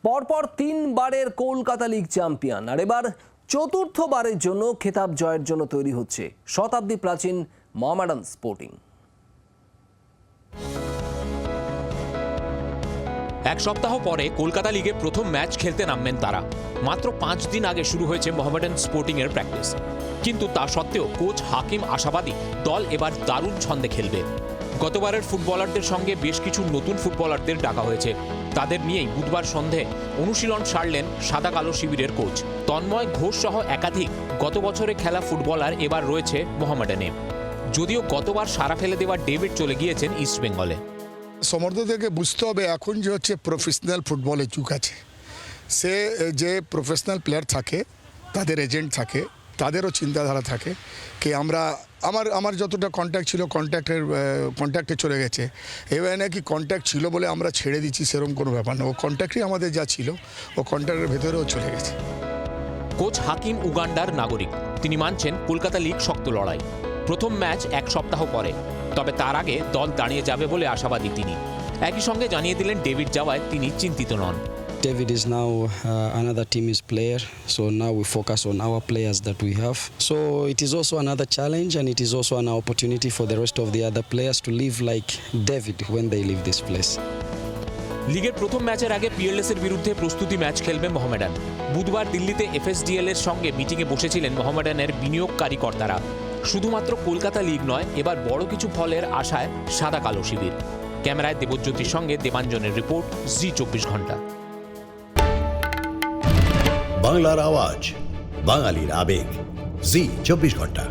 পরপর 3 বারের Kolkata league champion আর এবার চতুর্থবারের জন্য খেতাব জয়ের জন্য তৈরি হচ্ছে শতাব্দী প্রাচীন মোহামেডান স্পোর্টিং। এক সপ্তাহ পরে কলকাতা লিগে প্রথম ম্যাচ খেলতে নামবেন তারা। মাত্র 5 দিন আগে শুরু হয়েছে মোহামেডান স্পোর্টিং এর প্র্যাকটিস, কিন্তু তা সত্ত্বেও কোচ হাকিম আশাবাদী দল এবার দারুণ ছন্দে খেলবে। গতবারের ফুটবলারদের সঙ্গে বেশ কিছু নতুন ফুটবলারদের ডাকা হয়েছে। তাদের নিয়েই বুধবার সন্ধে অনুশীলন সারলেন সাদা কালো শিবিরের কোচ তন্ময় ঘোষ সহ একাধিক গত বছরে খেলা ফুটবলার এবার রয়েছে মোহামেডানে। যদিও গতবার সারা ফেলে দেওয়া ডেভিড চলে গিয়েছেন ইস্টবেঙ্গলে। সমর্থকদেরকে বুঝতে হবে এখন যে হচ্ছে প্রফেশনাল ফুটবলের যুগ আছে, সে যে প্রফেশনাল প্লেয়ার থাকে, তাদের এজেন্ট থাকে, তাদেরও চিন্তাধারা থাকে কি আমার যতটা কন্ট্যাক্ট ছিল কন্ট্যাক্টে চলে গেছে। এবার নাকি কন্ট্যাক্ট ছিল বলে আমরা ছেড়ে দিচ্ছি সেরকম কোনো ব্যাপার না। ও কন্ট্যাক্টই আমাদের যা ছিল ও কন্ট্যাক্টের ভেতরেও চলে গেছে। কোচ হাকিম উগান্ডার নাগরিক, তিনি মানছেন কলকাতা লিগ শক্ত লড়াই। প্রথম ম্যাচ এক সপ্তাহ পরে, তবে তার আগে দল দাঁড়িয়ে যাবে বলে আশাবাদী তিনি। একই সঙ্গে জানিয়ে দিলেন ডেভিড যাওয়ায় তিনি চিন্তিত নন। David is now another team's player, so now we focus on our players that we have. So it is also another challenge, and it is also an opportunity for the rest of the other players to live like David when they leave this place. লিগের প্রথম ম্যাচের আগে PLS এর বিরুদ্ধে প্রস্তুতি match খেলবে মোহামেডান। বুধবার দিল্লিতে এফএসডিএল এর সঙ্গে মিটিংয়ে বসেছিলেন মোহামেডানের বিনিয়োগকারী কর্তারা। শুধুমাত্র কলকাতা লিগ নয়, এবার বড় কিছু ফলের আশায় সাদা কালো শিবির। ক্যামেরায় দেবজ্যোতির সঙ্গে দেবাঞ্জনের রিপোর্ট, জি 24 ঘন্টা। বাংলার আওয়াজ, বাঙালির আবেগ, জি 24 ঘন্টা।